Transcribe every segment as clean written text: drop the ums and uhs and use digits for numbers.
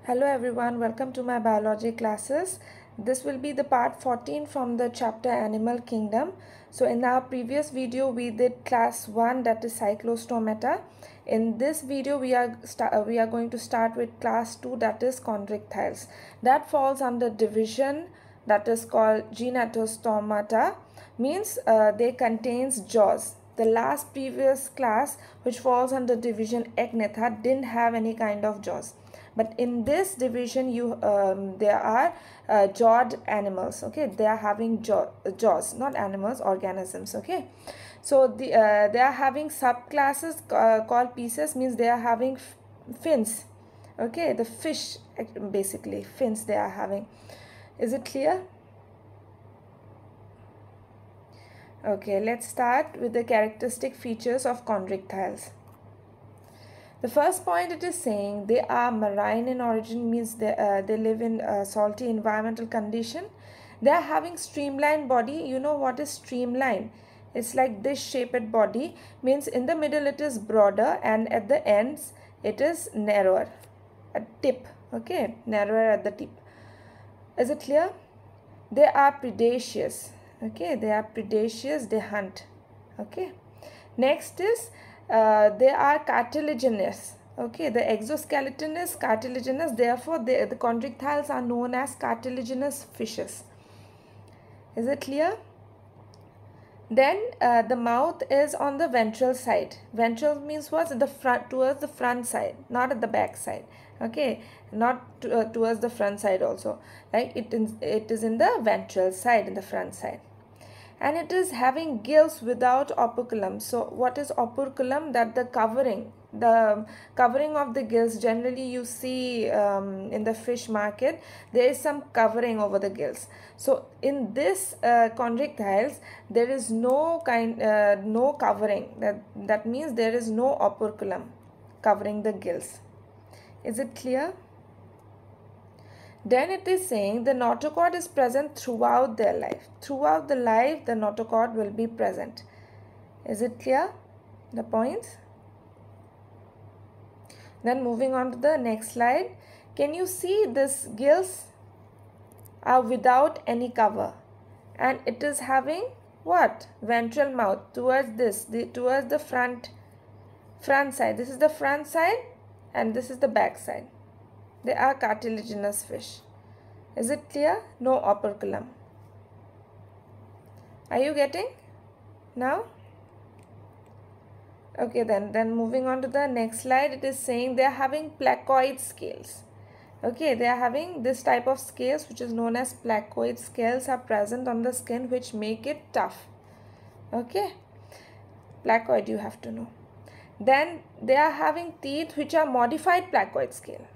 Hello everyone, welcome to my biology classes. This will be the part 14 from the chapter Animal Kingdom. So in our previous video we did class 1, that is Cyclostomata. In this video we are going to start with class 2, that is Chondrichthyes. That falls under division that is called Gnathostomata, means they contains jaws. The last previous class, which falls under division Echnatha, didn't have any kind of jaws. But in this division there are jawed animals. Okay, they are having jaws, not animals, organisms. Okay, so they are having subclasses called pieces, means they are having fins. Okay, the fish, basically fins they are having. Is it clear? Okay, let's start with the characteristic features of chondrichthyes. The first point it is saying they are marine in origin, means they live in a salty environmental condition. They are having streamlined body. You know what is streamline? It's like this shaped body, means in the middle it is broader and at the ends it is narrower at tip. Okay, narrower at the tip. Is it clear? They are predaceous. Okay, they are predaceous, they hunt. Okay, next is they are cartilaginous. Okay, the exoskeleton is cartilaginous, therefore the chondrichthyes are known as cartilaginous fishes. Is it clear? Then the mouth is on the ventral side. Ventral means what? The front, towards the front side, not at the back side. Okay, not towards the front side also. Like it is in the ventral side, in the front side. And it is having gills without operculum. So what is operculum? That the covering of the gills. Generally you see in the fish market there is some covering over the gills. So in this chondrichthyes there is no covering. That means there is no operculum covering the gills. Is it clear? Then it is saying the notochord is present throughout their life. Throughout the life, the notochord will be present. Is it clear? The points? Then moving on to the next slide. Can you see this gills are without any cover? And it is having what? Ventral mouth towards towards the front side. This is the front side and this is the back side. They are cartilaginous fish. Is it clear? No operculum. Are you getting now? Okay, then moving on to the next slide, it is saying they are having placoid scales. Okay, they are having this type of scales which is known as placoid scales are present on the skin, which make it tough. Okay, placoid you have to know. Then they are having teeth which are modified placoid scale.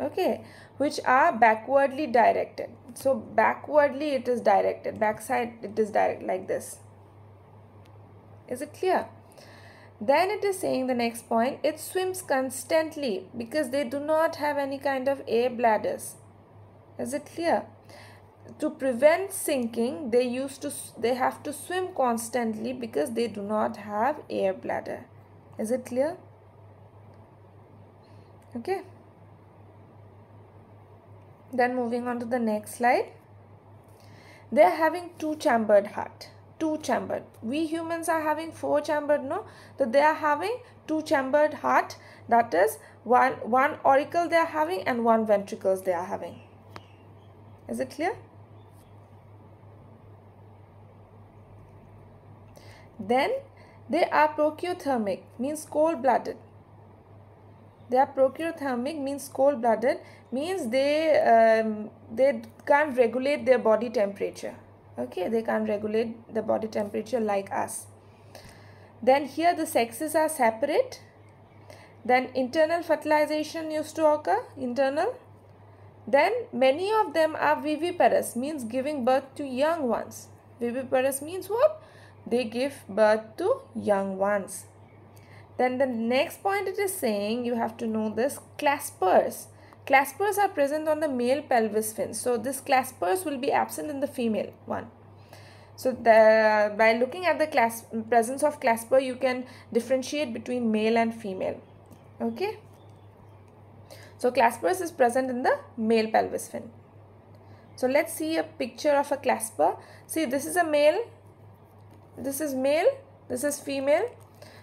Okay, which are backwardly directed. So backwardly it is directed, backside it is direct like this. Is it clear? Then it is saying the next point, it swims constantly because they do not have any kind of air bladders. Is it clear? To prevent sinking, they have to swim constantly because they do not have air bladder. Is it clear? Okay. Then moving on to the next slide. They are having two-chambered heart. Two-chambered. We humans are having four-chambered, no? So they are having two-chambered heart. That is one auricle they are having and one ventricles they are having. Is it clear? Then they are procuthermic, means cold-blooded. They are procuthermic, means cold-blooded, means they can't regulate their body temperature. Okay, they can't regulate the body temperature like us. Then here the sexes are separate. Then internal fertilization used to occur, internal. Then many of them are viviparous, means giving birth to young ones. Viviparous means what? They give birth to young ones. Then the next point it is saying, you have to know this, claspers. Claspers are present on the male pelvis fins. So this claspers will be absent in the female one. So by looking at the presence of clasper, you can differentiate between male and female. Okay. So claspers is present in the male pelvis fin. So let's see a picture of a clasper. See, this is a male, this is male, this is female.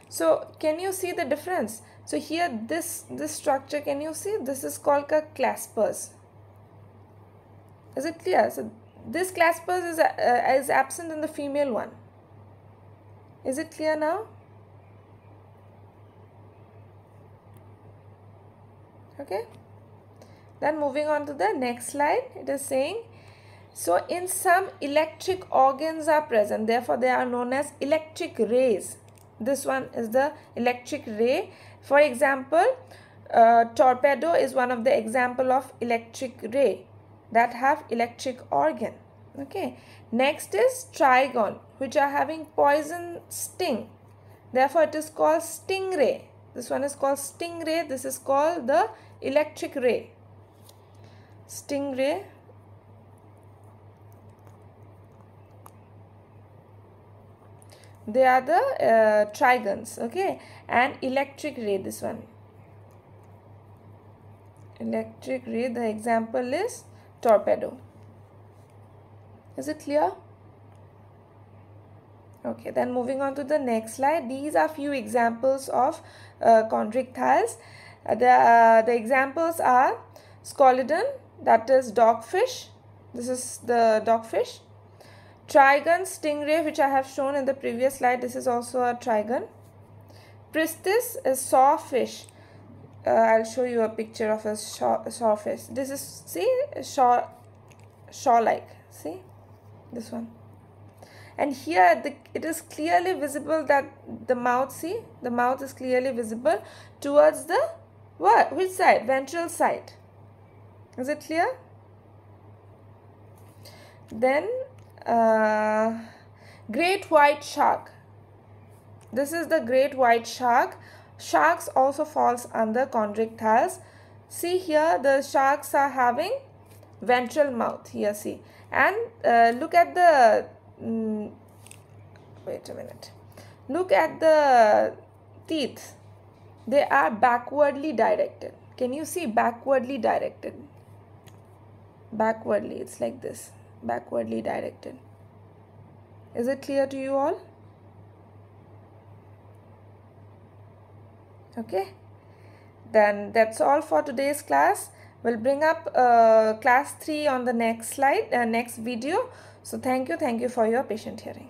So can you see the difference? So here this structure, can you see? This is called claspers. Is it clear? So this claspers is absent in the female one. Is it clear now? Okay. Then moving on to the next slide, it is saying, so in some electric organs are present, therefore they are known as electric rays. This one is the electric ray. For example, torpedo is one of the example of electric ray that have electric organ. Okay. Next is trigon, which are having poison sting. Therefore, it is called stingray. This one is called stingray. This is called the electric ray. Stingray. They are the trigons, okay, and electric ray, this one. Electric ray, the example is torpedo. Is it clear? Okay, then moving on to the next slide. These are few examples of chondrichthyes. The examples are Scolidan, that is dogfish. This is the dogfish. Trigon, stingray, which I have shown in the previous slide. This is also a trigon. Pristis is sawfish. I'll show you a picture of a sawfish. This is, see, shaw-like. See, this one. And here it is clearly visible that the mouth, see, the mouth is clearly visible towards the what? Which side? Ventral side. Is it clear? Then great white shark. This is the great white shark. Sharks also falls under chondrichthyes. See here, the sharks are having ventral mouth here, see. And look at the wait a minute. Look at the teeth. They are backwardly directed. Can you see? Backwardly directed. Backwardly, it's like this. Backwardly directed. Is it clear to you all? Okay. Then that's all for today's class. We'll bring up class 3 on the next slide, next video. So thank you for your patient hearing.